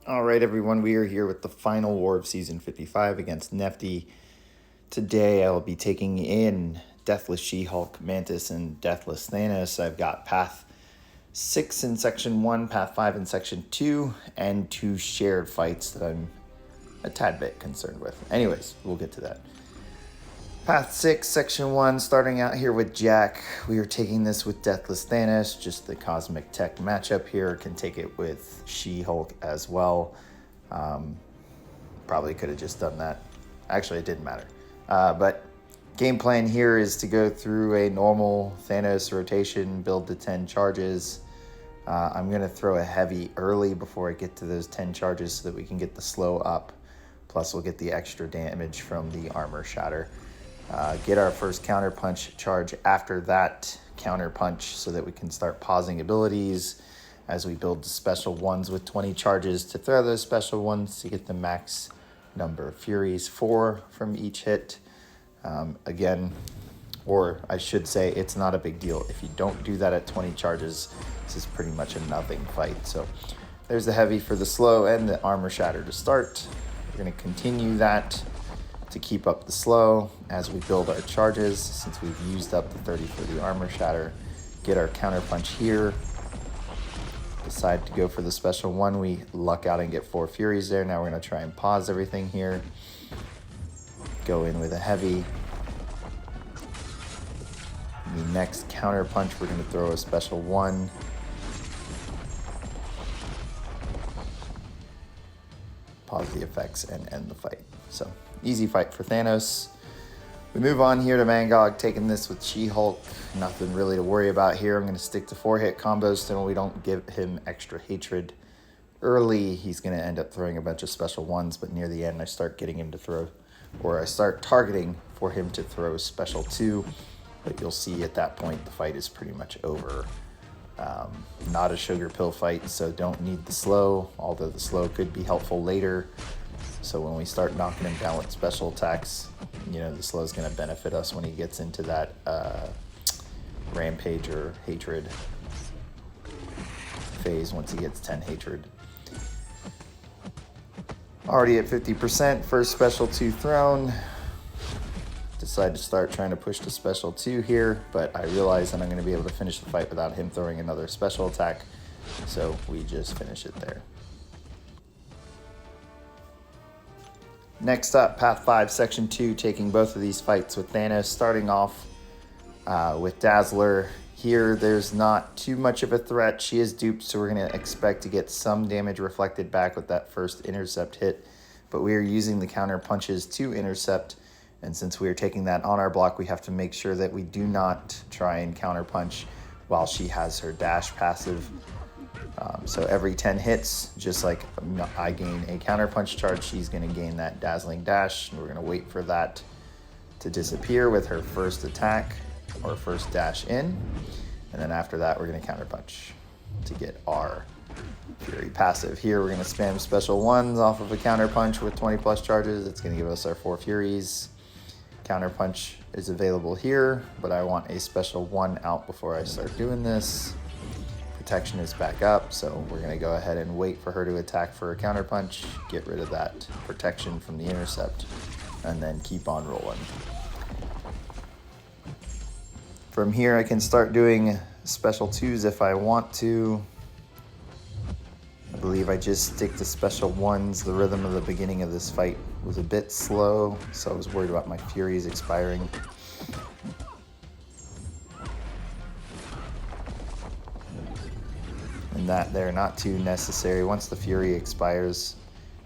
All right, everyone, we are here with the final war of Season 55 against Nefti. Today I will be taking in Deathless She-Hulk, Mantis, and Deathless Thanos. I've got Path 6 in Section 1, Path 5 in Section 2, and 2 shared fights that I'm a tad bit concerned with. Anyways, we'll get to that. Path 6, Section 1, starting out here with Jack. We are taking this with Deathless Thanos, just the Cosmic Tech matchup here. Can take it with She-Hulk as well. Probably could have just done that. Actually, it didn't matter. But game plan here is to go through a normal Thanos rotation, build the 10 charges. I'm going to throw a heavy early before I get to those 10 charges so that we can get the slow up. Plus, we'll get the extra damage from the armor shatter. Get our first counter punch charge after that counter punch so that we can start pausing abilities as we build the special ones with 20 charges to throw those special ones to get the max number of Furies, 4 from each hit. Again, or I should say it's not a big deal. If you don't do that at 20 charges, this is pretty much a nothing fight. So there's the heavy for the slow and the armor shatter to start. We're going to continue that to keep up the slow as we build our charges, since we've used up the 30 for the armor shatter. Get our counter punch here. Decide to go for the special one. We luck out and get 4 Furies there. Now we're going to try and pause everything here. Go in with a heavy. The next counter punch, we're going to throw a special one. Pause the effects and end the fight. So easy fight for Thanos. We move on here to Mangog, taking this with She-Hulk. Nothing really to worry about here. I'm going to stick to 4-hit combos so we don't give him extra hatred early. He's going to end up throwing a bunch of special ones, but near the end I start getting him to throw, or I start targeting for him to throw special 2. But you'll see at that point the fight is pretty much over. Not a sugar pill fight, so don't need the slow, although the slow could be helpful later. So when we start knocking him down with special attacks, the slow is going to benefit us when he gets into that rampage or hatred phase once he gets 10 hatred. Already at 50%, first special 2 thrown. Decide to start trying to push to special 2 here, but I realize that I'm going to be able to finish the fight without him throwing another special attack, so we just finish it there. Next up, Path 5, Section 2, taking both of these fights with Thanos, starting off with Dazzler. Here, there's not too much of a threat. She is duped, so we're going to expect to get some damage reflected back with that first intercept hit, but we are using the counter punches to intercept. And since we are taking that on our block, we have to make sure that we do not try and counterpunch while she has her dash passive. So every 10 hits, just like I gain a counterpunch charge, she's going to gain that dazzling dash. And we're going to wait for that to disappear with her first attack or first dash in. And then after that, we're going to counterpunch to get our Fury passive. Here, we're going to spam special ones off of a counterpunch with 20 plus charges. It's going to give us our 4 Furies. Counterpunch is available here, but I want a special 1 out before I start doing this. Protection is back up, so we're going to go ahead and wait for her to attack for a counterpunch, get rid of that protection from the intercept, and then keep on rolling. From here, I can start doing special 2s if I want to. I believe I just stick to special 1s. The rhythm of the beginning of this fight was a bit slow, so I was worried about my Furies expiring. And that they're not too necessary. Once the Fury expires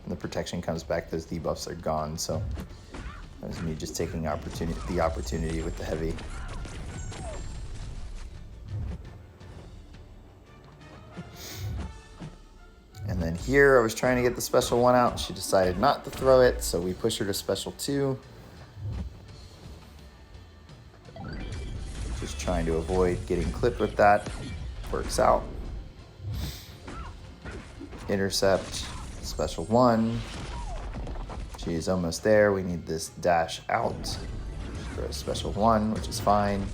and the protection comes back, those debuffs are gone. So that was me just taking the opportunity with the heavy. And then here, I was trying to get the special 1 out. She decided not to throw it, so we push her to special 2. Just trying to avoid getting clipped with that. Works out. Intercept, special 1. She is almost there. We need this dash out. Throw a special 1, which is fine.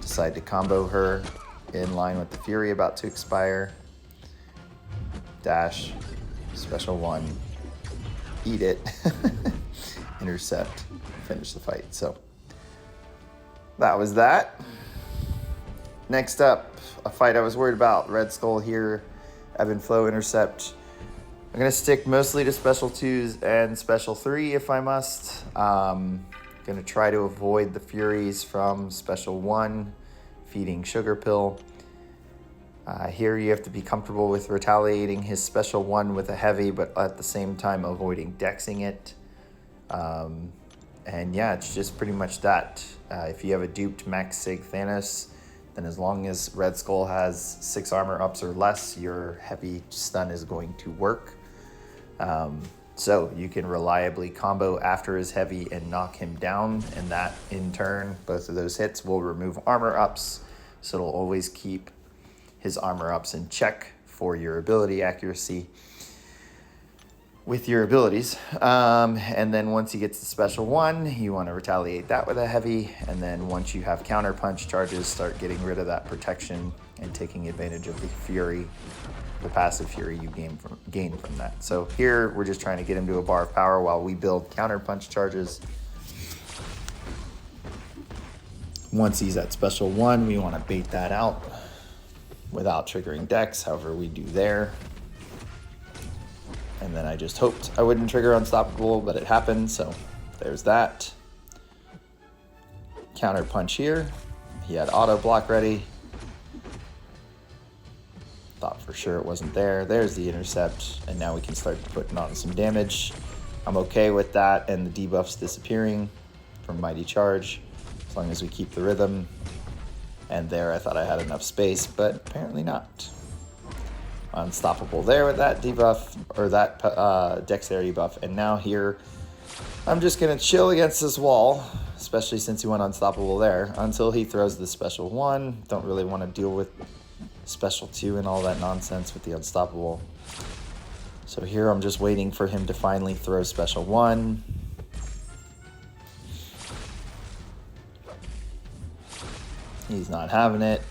Decide to combo her in line with the Fury about to expire. Dash, special 1, eat it, intercept, finish the fight. So that was that. Next up, a fight I was worried about. Red Skull here, ebb and flow intercept. I'm going to stick mostly to special 2s and special 3 if I must. Going to try to avoid the Furies from special 1, feeding Sugar Pill. Here you have to be comfortable with retaliating his special 1 with a heavy, but at the same time avoiding dexing it. And yeah, it's just pretty much that. If you have a duped Max Sig Thanos, then as long as Red Skull has 6 armor ups or less, your heavy stun is going to work. So you can reliably combo after his heavy and knock him down, and that in turn, both of those hits will remove armor ups, so it'll always keep his armor ups in check for your ability accuracy with your abilities. And then once he gets the special 1, you want to retaliate that with a heavy, and then once you have counter punch charges, start getting rid of that protection and taking advantage of the fury, the passive fury you gain from that. So here we're just trying to get him to a bar of power while we build counter punch charges. Once he's at special 1, we want to bait that out without triggering Dex, however we do there. And then I just hoped I wouldn't trigger Unstoppable, but it happened, so there's that. Counter punch here. He had auto block ready. Thought for sure it wasn't there. There's the intercept, and now we can start putting on some damage. I'm okay with that and the debuffs disappearing from Mighty Charge, as long as we keep the rhythm. And there I thought I had enough space, but apparently not. Unstoppable there with that debuff, or that dexterity buff. And now here, I'm just gonna chill against this wall, especially since he went unstoppable there, until he throws the special 1. Don't really want to deal with special 2 and all that nonsense with the unstoppable. So here I'm just waiting for him to finally throw special 1. He's not having it.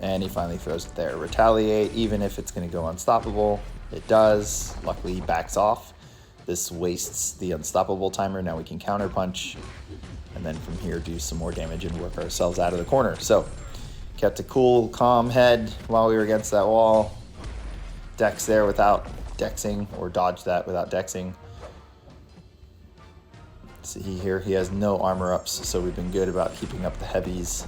And he finally throws it there. Retaliate, even if it's going to go unstoppable. It does. Luckily, he backs off. This wastes the unstoppable timer. Now we can counter punch. And then from here, do some more damage and work ourselves out of the corner. So, kept a cool, calm head while we were against that wall. Dex there without dexing, or dodge that without dexing. See here, he has no armor ups, so we've been good about keeping up the heavies.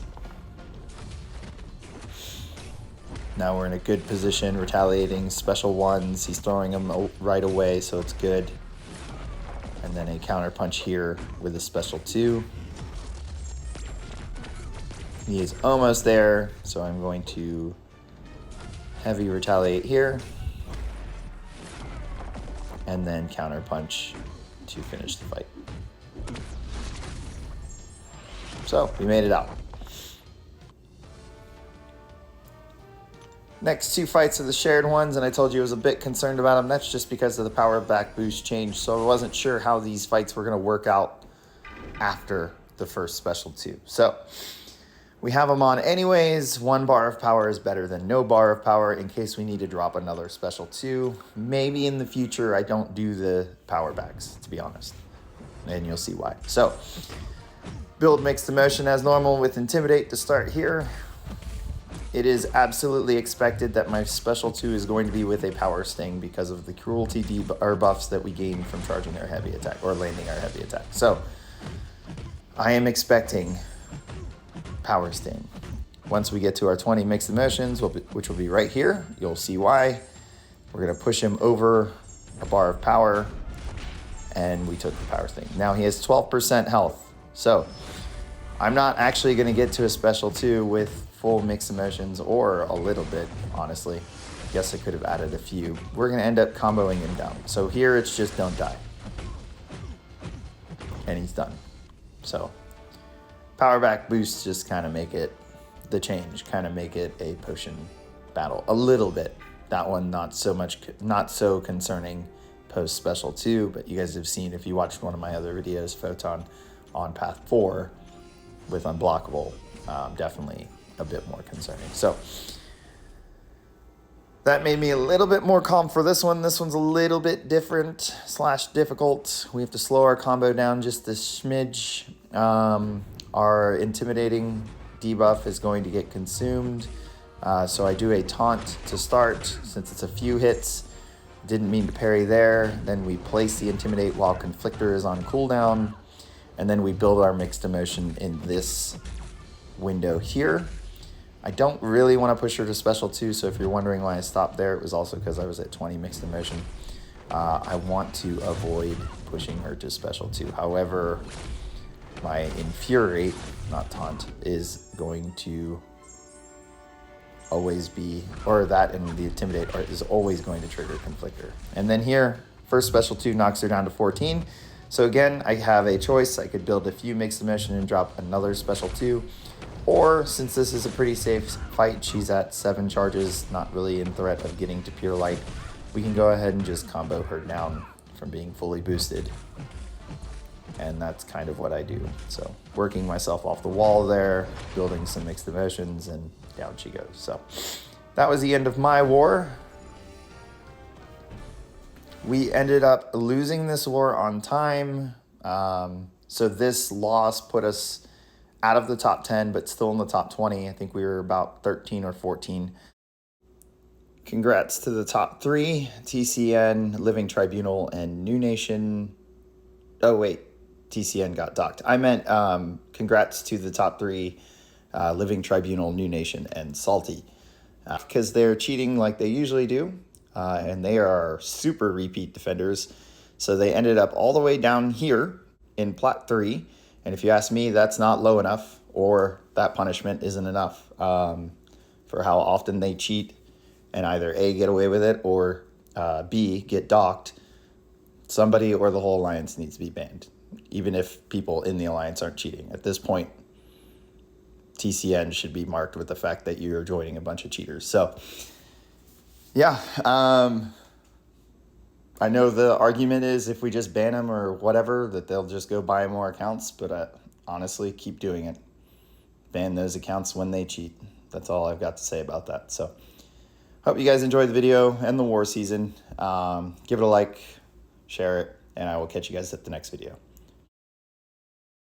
Now we're in a good position, retaliating special 1s. He's throwing them right away, so it's good. And then a counter punch here with a special 2. He is almost there, so I'm going to heavy retaliate here. And then counter punch to finish the fight. So, we made it out. Next 2 fights are the shared ones, and I told you I was a bit concerned about them. That's just because of the power back boost change, so I wasn't sure how these fights were going to work out after the first special 2. So, we have them on anyways. 1 bar of power is better than no bar of power in case we need to drop another special 2. Maybe in the future I don't do the power backs, to be honest, and you'll see why. So, build mixed emotion as normal with Intimidate to start here. It is absolutely expected that my special 2 is going to be with a power sting because of the cruelty buffs that we gain from charging our heavy attack or landing our heavy attack. So I am expecting power sting. Once we get to our 20 mixed emotions, which will be right here, you'll see why. We're going to push him over a bar of power, and we took the power sting. Now he has 12% health. So I'm not actually going to get to a special 2 with full mixed emotions, or a little bit, honestly. Guess I could have added a few. We're going to end up comboing him down. So here it's just don't die. And he's done. So power back boosts just kind of make it the change, kind of make it a potion battle a little bit. That one not so concerning post special 2, but you guys have seen, if you watched one of my other videos, Photon on path 4 with unblockable, definitely a bit more concerning. So That made me a little bit more calm for this one. This one's a little bit different / difficult. We have to slow our combo down just a smidge. Our intimidating debuff is going to get consumed. So I do a taunt to start since it's a few hits. Didn't mean to parry there. Then we place the intimidate while conflictor is on cooldown. And then we build our mixed emotion in this window here. I don't really want to push her to special 2, so if you're wondering why I stopped there, it was also because I was at 20 mixed emotion. I want to avoid pushing her to special 2. However, my infuriate, not taunt, is going to always be, or that and the intimidate is always going to trigger conflictor. And then here, first special 2 knocks her down to 14. So again, I have a choice. I could build a few mixed emotion and drop another special 2. Or, since this is a pretty safe fight, she's at 7 charges, not really in threat of getting to pure light, we can go ahead and just combo her down from being fully boosted. And that's kind of what I do. So, working myself off the wall there, building some mixed emotions, and down she goes. So, that was the end of my war. We ended up losing this war on time. So this loss put us out of the top 10, but still in the top 20. I think we were about 13 or 14. Congrats to the top 3, TCN, Living Tribunal, and New Nation. Oh, wait, TCN got docked. I meant congrats to the top 3, Living Tribunal, New Nation, and Salty. Because they're cheating like they usually do, and they are super repeat defenders. So they ended up all the way down here in Plat 3. And if you ask me, that's not low enough, or that punishment isn't enough for how often they cheat and either A, get away with it, or B, get docked. Somebody or the whole alliance needs to be banned, even if people in the alliance aren't cheating. At this point, TCN should be marked with the fact that you're joining a bunch of cheaters. So, yeah, I know the argument is if we just ban them or whatever, that they'll just go buy more accounts, but honestly, keep doing it. Ban those accounts when they cheat. That's all I've got to say about that. So, hope you guys enjoyed the video and the war season. Give it a like, share it, and I will catch you guys at the next video.